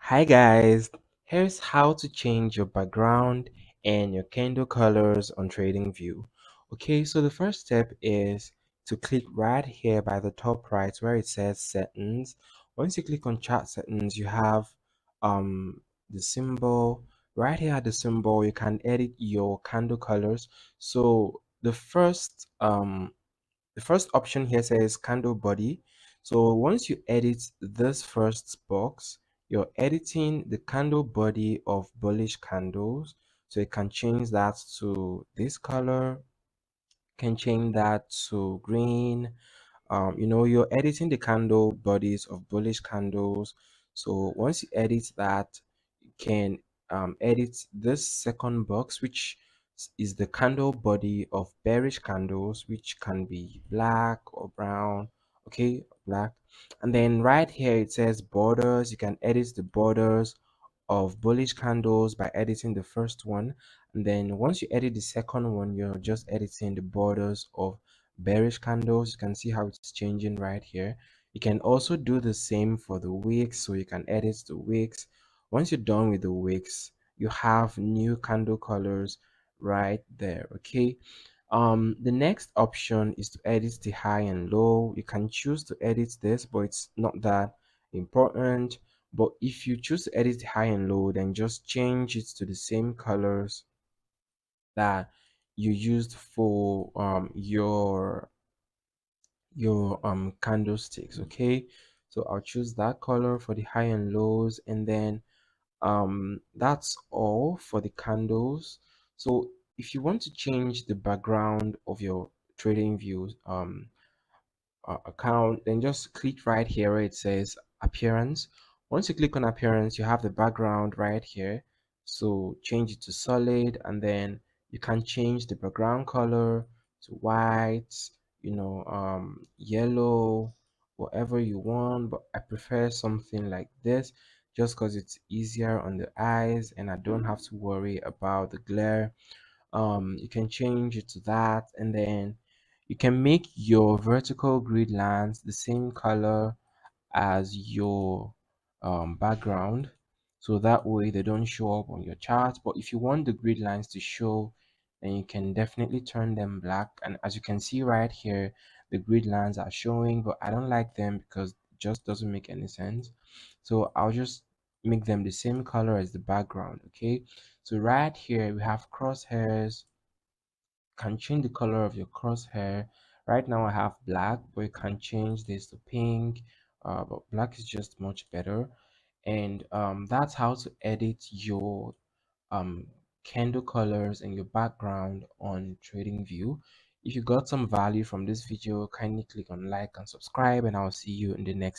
Hi guys, here's how to change your background and your candle colors on TradingView. Okay, so the first step is to click right here by the top right where it says settings. Once you click on chart settings, you have the symbol. Right here at the symbol, you can edit your candle colors. So the first option here says candle body. So once you edit this first box, you're editing the candle body of bullish candles. So you can change that to this color, can change that to green. You're editing the candle bodies of bullish candles. So once you edit that, you can edit this second box, which is the candle body of bearish candles, which can be black or brown. Okay, black. And then right here it says borders. You can edit the borders of bullish candles by editing the first one, and then once you edit the second one, you're just editing the borders of bearish candles. You can see how it's changing right here. You can also do the same for the wicks, so you can edit the wicks. Once you're done with the wicks, you have new candle colors right there. Okay, the next option is to edit the high and low. You can choose to edit this, but it's not that important. But if you choose to edit the high and low, then just change it to the same colors that you used for your candlesticks. Okay, so I'll choose that color for the high and lows, and then that's all for the candles. So if you want to change the background of your TradingView account, then just click right here where it says appearance. Once you click on appearance, you have the background right here. So change it to solid, and then you can change the background color to white, yellow, whatever you want. But I prefer something like this just because it's easier on the eyes and I don't have to worry about the glare. You can change it to that, and then you can make your vertical grid lines the same color as your background, so that way they don't show up on your chart. But if you want the grid lines to show, then you can definitely turn them black. And as you can see right here, the grid lines are showing, but I don't like them because it just doesn't make any sense. So I'll just make them the same color as the background. Okay, so right here we have crosshairs. Can change the color of your crosshair. Right now I have black, but you can change this to pink. But black is just much better. And that's how to edit your um candle colors and your background on TradingView. If you got some value from this video, kindly click on like and subscribe, and I'll see you in the next